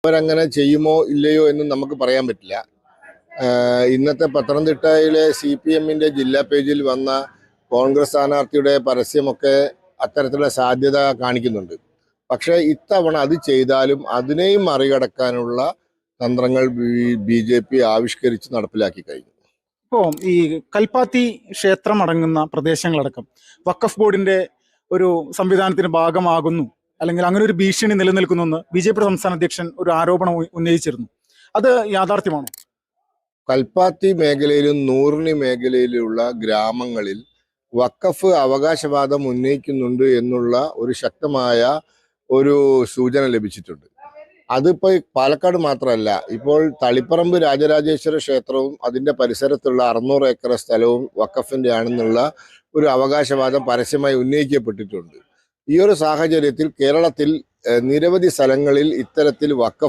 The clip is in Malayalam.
അവരങ്ങനെ ചെയ്യുമോ ഇല്ലയോ എന്നും നമുക്ക് പറയാൻ പറ്റില്ല. ഇന്നത്തെ പത്തനംതിട്ടയിലെ CPM-ന്റെ ജില്ലാ പേജിൽ വന്ന കോൺഗ്രസ് സ്ഥാനാർത്ഥിയുടെ പരസ്യമൊക്കെ അത്തരത്തിലുള്ള സാധ്യത കാണിക്കുന്നുണ്ട്. പക്ഷേ ഇത്തവണ അത് ചെയ്താലും അതിനെയും മറികടക്കാനുള്ള തന്ത്രങ്ങൾ BJP ആവിഷ്കരിച്ച് നടപ്പിലാക്കി കഴിഞ്ഞു. ഇപ്പോൾ ഈ കൽപ്പാത്തി ക്ഷേത്രം അടങ്ങുന്ന പ്രദേശങ്ങളടക്കം വഖഫ് ബോർഡിന്റെ ഒരു സംവിധാനത്തിന് ഭാഗമാകുന്നു, അല്ലെങ്കിൽ അങ്ങനെ ഒരു ഭീഷണി നിലനിൽക്കുന്നെന്ന് BJP സംസ്ഥാന അധ്യക്ഷൻ ഒരു ആരോപണം ഉന്നയിച്ചിരുന്നു. അത് യാഥാർത്ഥ്യമാണോ? കൽപ്പാത്തി മേഖലയിലും നൂറിനി മേഖലയിലുള്ള ഗ്രാമങ്ങളിൽ വഖഫ് അവകാശവാദം ഉന്നയിക്കുന്നുണ്ട് എന്നുള്ള ഒരു ശക്തമായ ഒരു സൂചന ലഭിച്ചിട്ടുണ്ട്. അതിപ്പോൾ പാലക്കാട് മാത്രമല്ല, ഇപ്പോൾ തളിപ്പറമ്പ് രാജരാജേശ്വര ക്ഷേത്രവും അതിൻ്റെ പരിസരത്തുള്ള 600 ഏക്കർ സ്ഥലവും വഖഫിൻ്റെ ആണെന്നുള്ള ഒരു അവകാശവാദം പരസ്യമായി ഉന്നയിക്കപ്പെട്ടിട്ടുണ്ട്. ഈ ഒരു സാഹചര്യത്തിൽ കേരളത്തിൽ നിരവധി സ്ഥലങ്ങളിൽ ഇത്തരത്തിൽ വഖഫ്